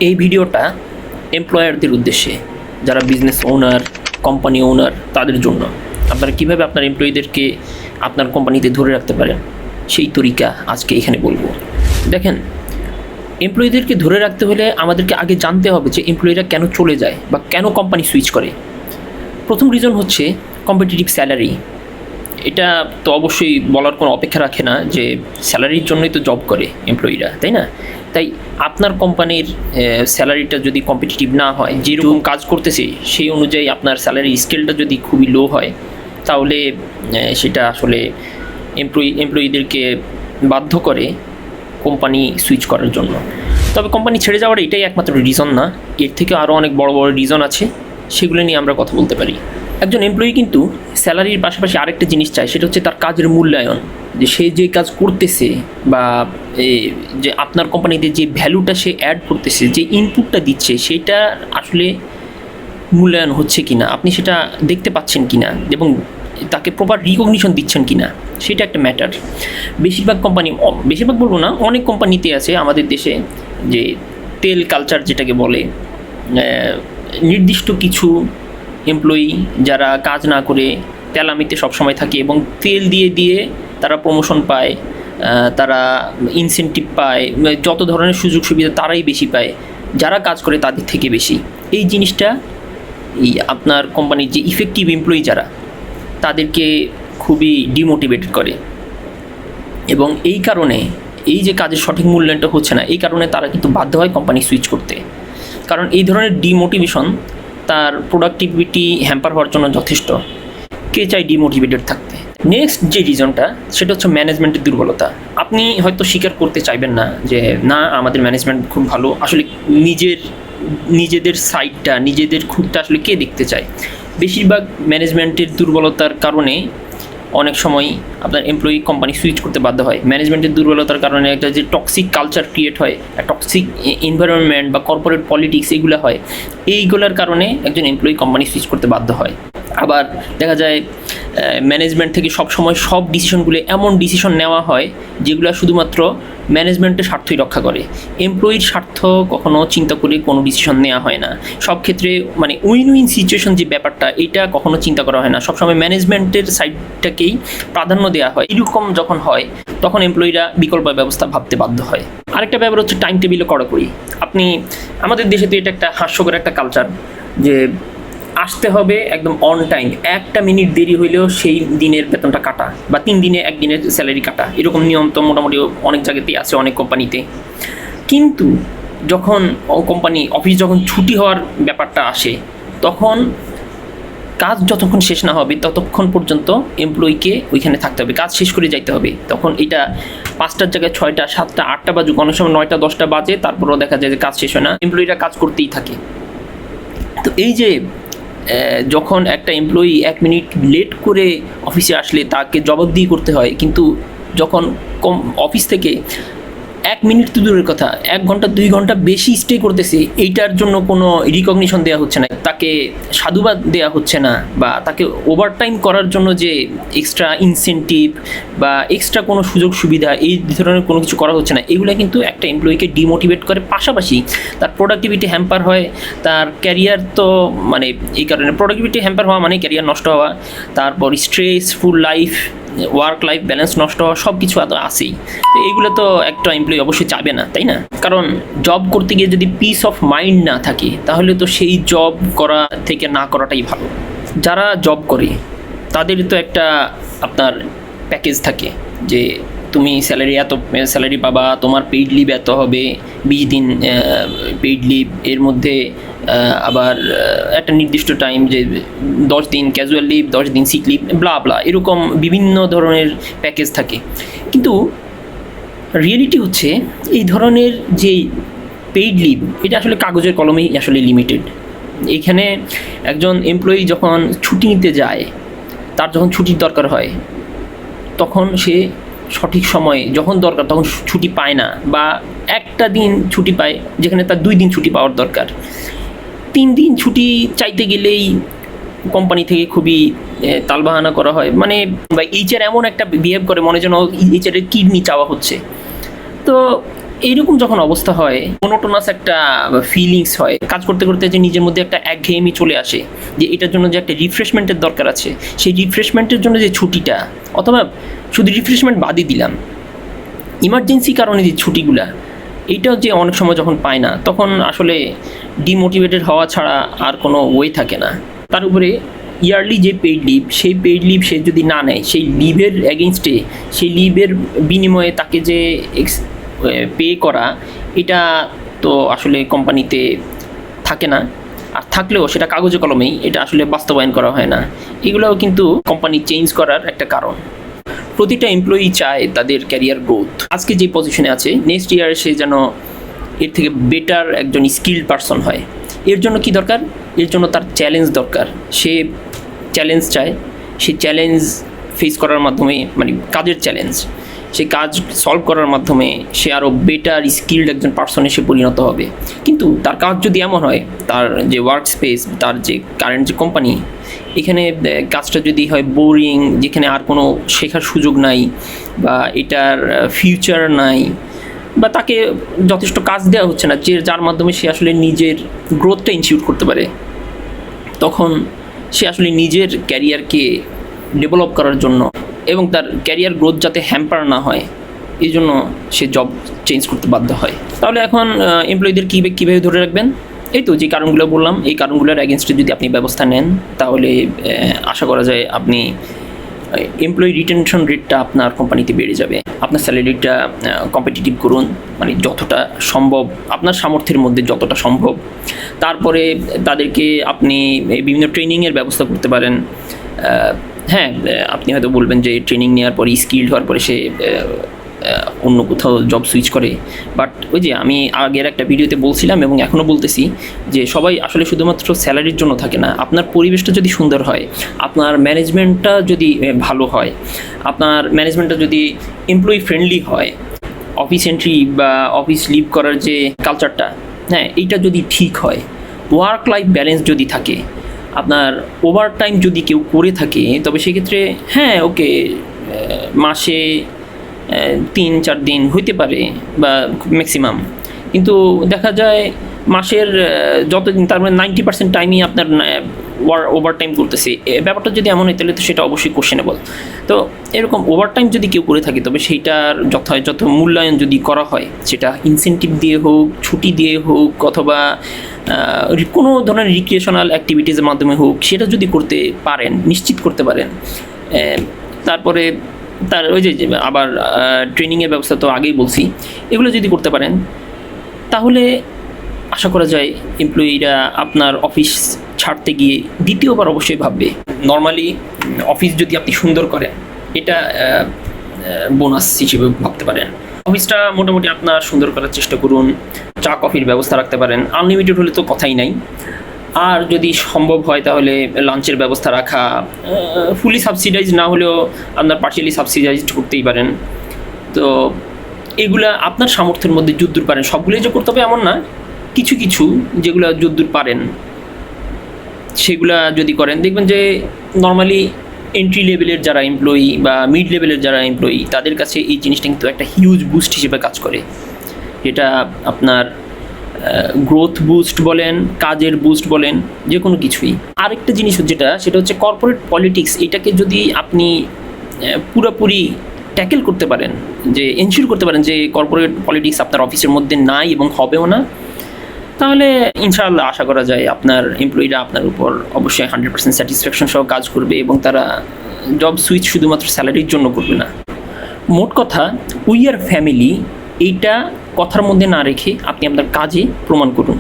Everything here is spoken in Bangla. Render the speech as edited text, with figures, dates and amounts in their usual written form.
এই ভিডিওটা এমপ্লয়ারদের উদ্দেশ্যে, যারা বিজনেস ওনার, কোম্পানি ওনার, তাদের জন্য। আপনারা কীভাবে আপনার এমপ্লয়ীদেরকে আপনার কোম্পানিতে ধরে রাখতে পারেন সেই তরিকা আজকে এখানে বলবো। দেখেন, এমপ্লয়ীদেরকে ধরে রাখতে হলে আমাদেরকে আগে জানতে হবে যে এমপ্লয়িরা কেন চলে যায় বা কেন কোম্পানি সুইচ করে। প্রথম রিজন হচ্ছে কম্পিটিটিভ স্যালারি। এটা তো অবশ্যই বলার কোনো অপেক্ষা রাখে না যে স্যালারির জন্যই তো জব করে এমপ্লয়িরা, তাই না? তাই আপনার কোম্পানির স্যালারিটা যদি কম্পিটিটিভ না হয়, যেরকম কাজ করতেছে সেই অনুযায়ী আপনার স্যালারি স্কেলটা যদি খুবই লো হয়, তাহলে সেটা আসলে এমপ্লয়ীদেরকে বাধ্য করে কোম্পানি সুইচ করার জন্য। তবে কোম্পানি ছেড়ে যাওয়ার এটাই একমাত্র রিজন না, এর থেকে আরও অনেক বড় বড় রিজন আছে, সেগুলো নিয়ে আমরা কথা বলতে পারি। একজন এমপ্লয়ি কিন্তু স্যালারির পাশাপাশি আরেকটা জিনিস চায়, সেটা হচ্ছে তার কাজের মূল্যায়ন, যে সে যে কাজ করতেছে বা যে আপনার কোম্পানিতে যে ভ্যালুটা সে অ্যাড করতেছে, যে ইনপুটটা দিচ্ছে, সেটা আসলে মূল্যায়ন হচ্ছে কি না, আপনি সেটা দেখতে পাচ্ছেন কি না, এবং তাকে প্রপার রিকগনিশন দিচ্ছেন কি না, সেটা একটা ম্যাটার। বেশিরভাগ বলবো না, অনেক কোম্পানিতে আছে আমাদের দেশে যে তেল কালচার যেটাকে বলে, নির্দিষ্ট কিছু এমপ্লয়ি যারা কাজ না করে তেলামিতে সবসময় থাকে এবং তেল দিয়ে তারা প্রমোশন পায়, তারা ইনসেন্টিভ পায়, যত ধরনের সুযোগ সুবিধা তারাই বেশি পায়, যারা কাজ করে তাদের থেকে বেশি। এই জিনিসটা এই আপনার কোম্পানির যে ইফেক্টিভ এমপ্লয়ি যারা, তাদেরকে খুবই ডিমোটিভেটেড করে, এবং এই কারণে এই যে কাজের সঠিক মূল্যায়নটা হচ্ছে না, এই কারণে তারা কিন্তু বাধ্য হয় কোম্পানি সুইচ করতে। কারণ এই ধরনের ডিমোটিভেশন তার প্রোডাক্টিভিটি হ্যাম্পার হওয়ার জন্য যথেষ্ট। কে চাই ডিমোটিভেটেড থাকতে? নেক্সট যে রিজনটা, সেটা হচ্ছে ম্যানেজমেন্টের দুর্বলতা। আপনি হয়তো স্বীকার করতে চাইবেন না যে না, আমাদের ম্যানেজমেন্ট খুব ভালো। আসলে নিজেদের সাইডটা, নিজেদের খুঁটটা আসলে কে দেখতে চায়? বেশিরভাগ ম্যানেজমেন্টের দুর্বলতার কারণে অনেক সময় আপনার এমপ্লয়ি কোম্পানি সুইচ করতে বাধ্য হয়। ম্যানেজমেন্টের দুর্বলতার কারণে একটা যে টক্সিক কালচার ক্রিয়েট হয়, টক্সিক এনভায়রনমেন্ট বা কর্পোরেট পলিটিক্স, এগুলো হয়। এইগুলোর কারণে একজন এমপ্লয়ি কোম্পানি সুইচ করতে বাধ্য হয়। আবার দেখা যায় ম্যানেজমেন্ট থেকে সবসময় সব ডিসিশনগুলো এমন ডিসিশন নেওয়া হয় যেগুলো শুধুমাত্র ম্যানেজমেন্টের স্বার্থই রক্ষা করে। এমপ্লয়ির স্বার্থ কখনো চিন্তা করে কোনো ডিসিশন নেওয়া হয় না। সব ক্ষেত্রে মানে উইন উইন সিচুয়েশন যে ব্যাপারটা, এটা কখনো চিন্তা করা হয় না। সবসময় ম্যানেজমেন্টের সাইডটাকেই প্রাধান্য দেওয়া হয়। এরকম যখন হয়, তখন এমপ্লয়িরা বিকল্প ব্যবস্থা ভাবতে বাধ্য হয়। আরেকটা ব্যাপার হচ্ছে টাইম টেবিলে কড়াকড়ি। আমাদের দেশে তো এটা একটা হাস্যকর একটা কালচার যে আসতে হবে একদম অন টাইম, একটা মিনিট দেরি হইলেও সেই দিনের বেতনটা কাটা, বা 3 দিনে 1 দিনের স্যালারি কাটা, এরকম নিয়ম তো মোটামুটি অনেক জায়গাতেই আছে, অনেক কোম্পানিতে। কিন্তু যখন অফিস যখন ছুটি হওয়ার ব্যাপারটা আসে, তখন কাজ যতক্ষণ শেষ না হবে ততক্ষণ পর্যন্ত এমপ্লয়িকে ওইখানে থাকতে হবে, কাজ শেষ করে যাইতে হবে। তখন এটা 5টার জায়গায় 6টা, 7টা, 8টা বাজুক, অনেক সময় 9টা, 10টা বাজে, তারপরেও দেখা যায় যে কাজ শেষ হয় না, এমপ্লয়িরা কাজ করতেই থাকে। তো এই যে যখন একটা এমপ্লয়ি 1 মিনিট লেট করে অফিসে আসলে তাকে জবাবদিহি করতে হয়, কিন্তু যখন অফিস থেকে 1 মিনিট তো দূরের কথা, 1 ঘন্টা 2 ঘন্টা বেশি স্টে করতেছে, এইটার জন্য কোনো রিকগনিশন দেওয়া হচ্ছে না, তাকে সাধুবাদ দেওয়া হচ্ছে না, বা তাকে ওভারটাইম করার জন্য যে এক্সট্রা ইনসেন্টিভ বা এক্সট্রা কোনো সুযোগ সুবিধা, এই ধরনের কোনো কিছু করা হচ্ছে না। এগুলো কিন্তু একটা এমপ্লয়িকে ডিমোটিভেট করে, পাশাপাশি তার প্রোডাক্টিভিটি হ্যাম্পার হয়, তার ক্যারিয়ার তো মানে এই কারণে প্রোডাক্টিভিটি হ্যাম্পার হওয়া মানে ক্যারিয়ার নষ্ট হওয়া, তারপর stressful life, work life balance নষ্ট হওয়া, সব কিছু এত আসেই। তো এইগুলো তো একটা এমপ্লয়ি অবশ্যই চাবে না, তাই না? কারণ জব করতে গিয়ে যদি পিস অফ মাইন্ড না থাকে, তাহলে তো সেই জব করা থেকে না করাটাই ভালো। যারা জব করে তাদের তো একটা আপনার প্যাকেজ থাকে যে তুমি এত স্যালারি পাবা, তোমার পেইড লিভ এত হবে, 20 দিন পেইড লিভ, এর মধ্যে আবার একটা নির্দিষ্ট টাইম যে 10 দিন ক্যাজুয়াল লিভ, 10 দিন সিক লিভ, ব্লা ব্লা, এরকম বিভিন্ন ধরনের প্যাকেজ থাকে। কিন্তু রিয়েলিটি হচ্ছে এই ধরনের যে পেইড লিভ, এটা আসলে কাগজের কলমেই আসলে লিমিটেড। এখানে একজন এমপ্লয়ি যখন ছুটি নিতে যায়, তার যখন ছুটির দরকার হয়, তখন সে সঠিক সময়ে যখন দরকার তখন ছুটি পায় না, বা একটা দিন ছুটি পায় যেখানে তার 2 দিন ছুটি পাওয়ার দরকার। 3 দিন ছুটি চাইতে গেলেই কোম্পানি থেকে খুবই তালবাহানা করা হয়, মানে বা এইচআর এমন একটা বিহেভ করে, মনে যেন এইচআরের কিডনি চাওয়া হচ্ছে। তো এইরকম যখন অবস্থা হয়, মোনোটোনাস একটা ফিলিংস হয়, কাজ করতে করতে যে নিজের মধ্যে একটা একঘেয়েমি চলে আসে, যে এটার জন্য যে একটা রিফ্রেশমেন্টের দরকার আছে, সেই রিফ্রেশমেন্টের জন্য যে ছুটিটা, অথবা শুধু রিফ্রেশমেন্ট বাদই দিলাম, ইমার্জেন্সি কারণে যে ছুটিগুলা, এইটাও যে অনেক সময় যখন পায় না, তখন আসলে ডিমোটিভেটেড হওয়া ছাড়া আর কোনো ওয়ে থাকে না। তার উপরে ইয়ারলি যে পেইড লিভ, সেই পেইড লিভ সে যদি না নেয়, সেই লিভের এগেনস্টে, সেই লিভের বিনিময়ে তাকে যে পে করা, এটা তো আসলে কোম্পানিতে থাকে না, আর থাকলেও সেটা কাগজে কলমেই, এটা আসলে বাস্তবায়ন করা হয় না। এগুলোও কিন্তু কোম্পানি চেঞ্জ করার একটা কারণ। প্রতিটা এমপ্লয়ি চায় তাদের ক্যারিয়ার গ্রোথ। আজকে যে পজিশনে আছে, নেক্সট ইয়ার সে যেন এর থেকে বেটার একজন স্কিল্ড পারসন হয়। এর জন্য কি দরকার? এর জন্য তার চ্যালেঞ্জ দরকার। সে চ্যালেঞ্জ চায়, সেই চ্যালেঞ্জ ফেস করার মাধ্যমে, মানে কাজের চ্যালেঞ্জ, সেই কাজ সলভ করার মাধ্যমে সে আরও বেটার স্কিল্ড একজন পার্সনে সে পরিণত হবে। কিন্তু তার কাজ যদি এমন হয়, তার যে ওয়ার্ক স্পেস, তার যে কারেন্ট যে কোম্পানি, এখানে কাজটা যদি হয় বোরিং, যেখানে আর কোনো শেখার সুযোগ নাই, বা এটার ফিউচার নাই, বা তাকে যথেষ্ট কাজ দেওয়া হচ্ছে না যার মাধ্যমে সে আসলে নিজের গ্রোথটা ইনশিওর করতে পারে, তখন সে আসলে নিজের ক্যারিয়ারকে ডেভেলপ করার জন্য এবং তার ক্যারিয়ার গ্রোথ যাতে হ্যাম্পার না হয়, এই জন্য সে জব চেঞ্জ করতে বাধ্য হয়। তাহলে এখন এমপ্লয়ীদের কীভাবে ধরে রাখবেন? এই তো যে কারণগুলো বললাম, এই কারণগুলোর অ্যাগেনস্টে যদি আপনি ব্যবস্থা নেন, তাহলে আশা করা যায় আপনি এমপ্লয়ি রিটেনশন রেটটা আপনার কোম্পানিতে বেড়ে যাবে। আপনার স্যালারিটা কম্পিটিটিভ করুন, মানে যতটা সম্ভব আপনার সামর্থ্যের মধ্যে যতটা সম্ভব। তারপরে তাদেরকে আপনি বিভিন্ন ট্রেনিংয়ের ব্যবস্থা করতে পারেন। হ্যাঁ, আপনি হয়তো বলবেন যে ট্রেনিং নেওয়ার পরে, স্কিল্ড হওয়ার পরে সে অন্য কোথাও জব সুইচ করে, বাট ওই যে আমি আগের একটা ভিডিওতে বলছিলাম এবং এখনও বলতেছি যে সবাই আসলে শুধুমাত্র স্যালারির জন্য থাকে না। আপনার পরিবেশটা যদি সুন্দর হয়, আপনার ম্যানেজমেন্টটা যদি ভালো হয়, আপনার ম্যানেজমেন্টটা যদি এমপ্লয়ি ফ্রেন্ডলি হয়, অফিস এন্ট্রি বা অফিস লিভ করার যে কালচারটা, হ্যাঁ, এইটা যদি ঠিক হয়, ওয়ার্ক লাইফ ব্যালেন্স যদি থাকে, আপনার ওভারটাইম যদি কেউ করে থাকে, তবে সেক্ষেত্রে হ্যাঁ ওকে, মাসে 3-4 দিন হইতে পারে বা ম্যাক্সিমাম, কিন্তু দেখা যায় মাসের যতদিন, তার মানে 90% টাইমই আপনার ওভারটাইম করতেছে। ব্যাপারটা যদি এমন হয়, তাহলে তো সেটা অবশ্যই কোশ্চেনেবল। তো এরকম ওভারটাইম যদি কেউ করে থাকে, তবে সেইটার যথাযথ মূল্যায়ন যদি করা হয়, সেটা ইনসেন্টিভ দিয়ে হোক, ছুটি দিয়ে হোক, অথবা কোনো ধরনের রিক্রিয়েশনাল অ্যাক্টিভিটিসের মাধ্যমে হোক, সেটা যদি করতে পারেন, নিশ্চিত করতে পারেন, তারপরে তার ওই যে আবার ট্রেনিংয়ের ব্যবস্থা তো আগেই বলছি, এগুলো যদি করতে পারেন, তাহলে আশা করা যায় এমপ্লয়িরা আপনার অফিস ছাড়তে গিয়ে দ্বিতীয়বার অবশ্যই ভাববে। নর্মালি অফিস যদি আপনি সুন্দর করেন, এটা বোনাস হিসেবে ভাবতে পারেন। অফিসটা মোটামুটি আপনার সুন্দর করার চেষ্টা করুন, চা কফির ব্যবস্থা রাখতে পারেন, আনলিমিটেড হলে তো কথাই নাই। আর যদি সম্ভব হয় তাহলে লাঞ্চের ব্যবস্থা রাখা, ফুলি সাবসিডাইজ না হলেও আপনার পার্শিয়ালি সাবসিডাইজড করতেই পারেন। তো এগুলা আপনার সামর্থ্যের মধ্যে যদ্দূর পারেন, সবগুলোই যে করতে হবে এমন না, কিছু কিছু যেগুলো যদ্দূর পারেন সেগুলা যদি করেন, দেখবেন যে নর্মালি এন্ট্রি লেভেলের যারা এমপ্লয়ি বা মিড লেভেলের যারা এমপ্লয়ি, তাদের কাছে এই জিনিসটা কিন্তু একটা হিউজ বুস্ট হিসেবে কাজ করে। যেটা আপনার গ্রোথ বুস্ট বলেন, কাজের বুস্ট বলেন, যে কোনো কিছুই। আরেকটা জিনিস সেটা হচ্ছে কর্পোরেট পলিটিক্স। এটাকে যদি আপনি পুরোপুরি ট্যাকেল করতে পারেন, যে এনশিওর করতে পারেন যে কর্পোরেট পলিটিক্স আপনার অফিসের মধ্যে নাই এবং হবেও না, তাহলে ইনশাআল্লাহ আশা করা যায় আপনার এমপ্লয়িরা আপনার উপর অবশ্যই 100% স্যাটিসফ্যাকশন সহ কাজ করবে, এবং তারা জব সুইচ শুধুমাত্র স্যালারির জন্য করবে না। মোট কথা, উই আর ফ্যামিলি, এইটা কথার মধ্যে না রেখে আপনি আপনার কাজে প্রমাণ করুন।